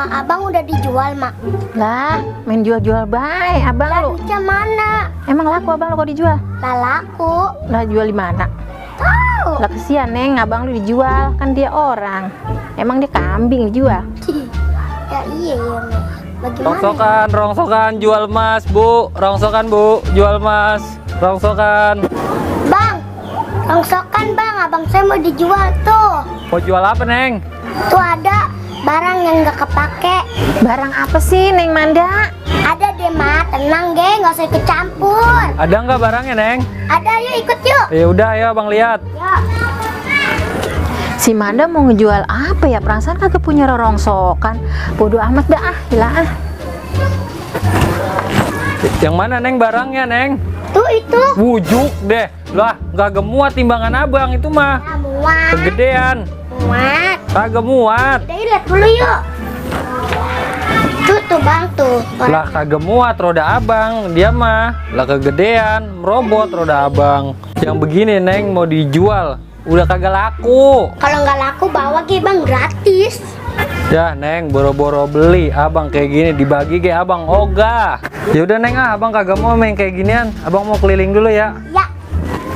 abang udah dijual, Mak. Lah, main jual-jual baik abang lu. Duitnya mana? Emang laku abang lu kok dijual? Lah laku. Lah jual di mana? Tahu. Lah kesian Neng, abang lu dijual, kan dia orang. Emang dia kambing dijual. Ya iya ya, Mak. Bagaimana? Rongsokan, rongsokan, jual emas, Bu. Rongsokan, Bu, jual emas. Rongsokan. Bang, rongsokan bang, abang saya mau dijual tuh. Mau jual apa, Neng? Tuh ada barang yang nggak kepake. Barang apa sih Neng Manda? Ada deh, Mak. Tenang, geng, nggak usah ikut campur. Ada nggak barangnya, Neng? Ada, yuk ikut yuk. Ya udah, ayo Abang lihat. Yuk. Si Manda mau ngejual apa ya? Perasaan kagak punya rongsokan. Bodoh amat dah, hilang ah. Yang mana, Neng, barangnya, Neng? Tuh itu. Wujuk deh. Lah, nggak muat timbangan Abang itu mah. Ya, muat. Kegedean. Muat. Kagak muat. Udah, lihat dulu yuk. Tuh bang tuh. Lah kagak muat roda Abang, dia mah. Lah kegedean, merobot roda Abang. Yang begini, Neng, mau dijual. Udah kagak laku. Kalau nggak laku bawa ke bang, gratis. Ya, Neng, boro-boro beli Abang kayak gini dibagi ke Abang ogah. Ya udah, Neng, Abang kagak mau main kayak ginian. Abang mau keliling dulu ya. Ya.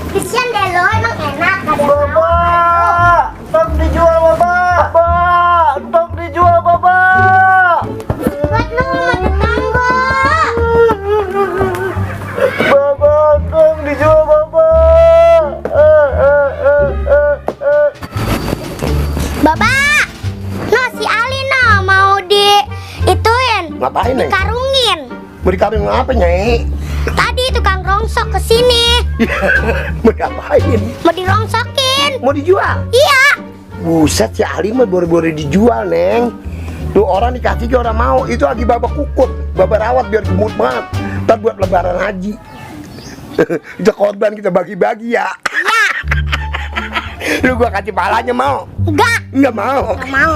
Kesian deh lo, emang enak ada yang mau. Tok dijual, Bapak. Tok dijual, Bapak. Buat lu sama tetangga. Bapak, tok dijual, Bapak. Bapak, no si Ali no mau ituin, Ngapain, Neng? dikarungin. Mau dikawin apa, Nyai? Tadi tukang rongsok kesini, Mau diapain? mau dirongsokin. Mau dijual? Iya. Buset, si Ali mah bore-bore dijual, Neng. Tuh orang dikasih ke orang mau. Itu lagi babak kukut, babak rawat biar gemuk banget. Ntar buat lebaran haji. Itu korban kita bagi-bagi ya. Lu gua kasih palanya mau? Enggak, Enggak mau. enggak mau.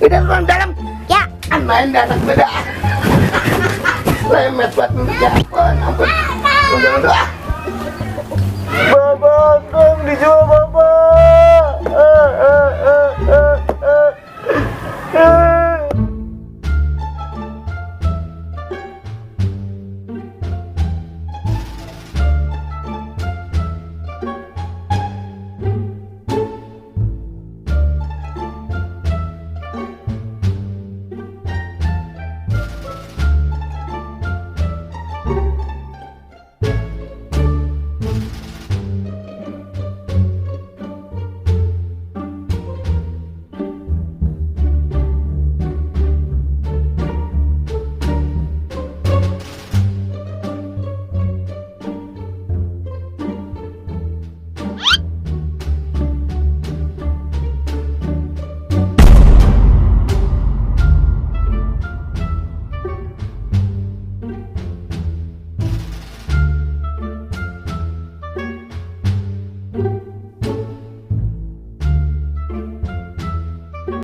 Udah turun dalam. Ya, Main anak beda. Lemet buat ya. Ampun. Udah. Bapak, dong dijual, Bapak.